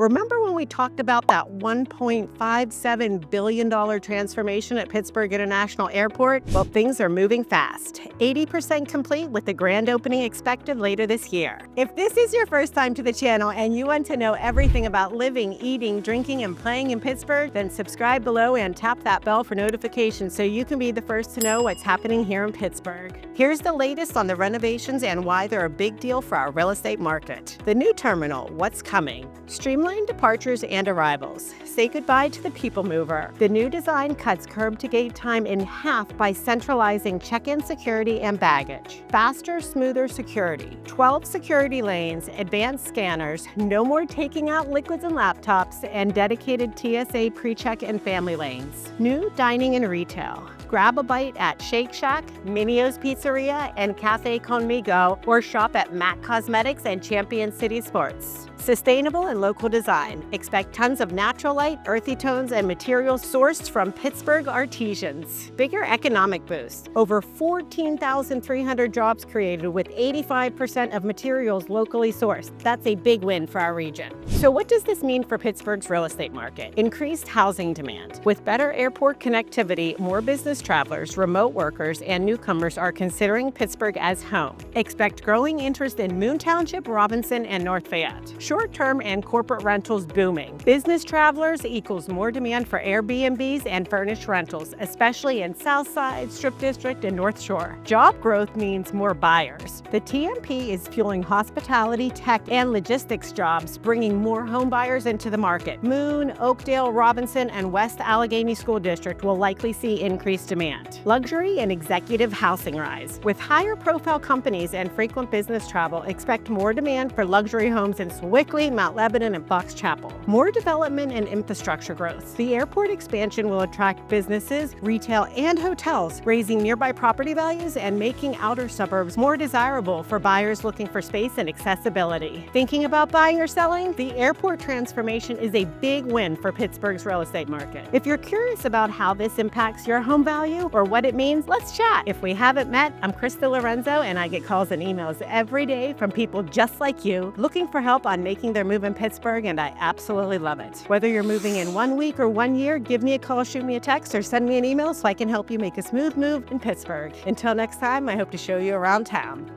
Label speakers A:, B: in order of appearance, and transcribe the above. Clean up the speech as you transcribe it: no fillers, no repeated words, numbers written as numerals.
A: Remember when we talked about that $1.57 billion transformation at Pittsburgh International Airport? Well, things are moving fast. 80% complete with the grand opening expected later this year. If this is your first time to the channel and you want to know everything about living, eating, drinking, and playing in Pittsburgh, then subscribe below and tap that bell for notifications so you can be the first to know what's happening here in Pittsburgh. Here's the latest on the renovations and why they're a big deal for our real estate market. The new terminal, what's coming? Streamlined departures and arrivals. Say goodbye to the people mover. The new design cuts curb to gate time in half by centralizing check-in security and baggage. Faster, smoother security. 12 security lanes, advanced scanners, no more taking out liquids and laptops, and dedicated TSA pre-check and family lanes. New dining and retail. Grab a bite at Shake Shack, Minio's Pizzeria, and Cafe Conmigo, or shop at Mac Cosmetics and Champion City Sports. Sustainable and local design. Expect tons of natural light, earthy tones, and materials sourced from Pittsburgh artisans. Bigger economic boost. Over 14,300 jobs created with 85% of materials locally sourced. That's a big win for our region. So what does this mean for Pittsburgh's real estate market? Increased housing demand. With better airport connectivity, more business travelers, remote workers, and newcomers are considering Pittsburgh as home. Expect growing interest in Moon Township, Robinson, and North Fayette. Short-term and corporate rentals booming. Business travelers equals more demand for Airbnbs and furnished rentals, especially in Southside, Strip District, and North Shore. Job growth means more buyers. The TMP is fueling hospitality, tech, and logistics jobs, bringing more home buyers into the market. Moon, Oakdale, Robinson, and West Allegheny School District will likely see increased demand. Luxury and executive housing rise. With higher profile companies and frequent business travel, expect more demand for luxury homes in Wickley, Mount Lebanon, and Fox Chapel. More development and infrastructure growth. The airport expansion will attract businesses, retail, and hotels, raising nearby property values and making outer suburbs more desirable for buyers looking for space and accessibility. Thinking about buying or selling? The airport transformation is a big win for Pittsburgh's real estate market. If you're curious about how this impacts your home value or what it means, let's chat. If we haven't met, I'm Krista Lorenzo, and I get calls and emails every day from people just like you looking for help on making their move in Pittsburgh, and I absolutely love it. Whether you're moving in 1 week or 1 year, give me a call, shoot me a text, or send me an email so I can help you make a smooth move in Pittsburgh. Until next time, I hope to show you around town.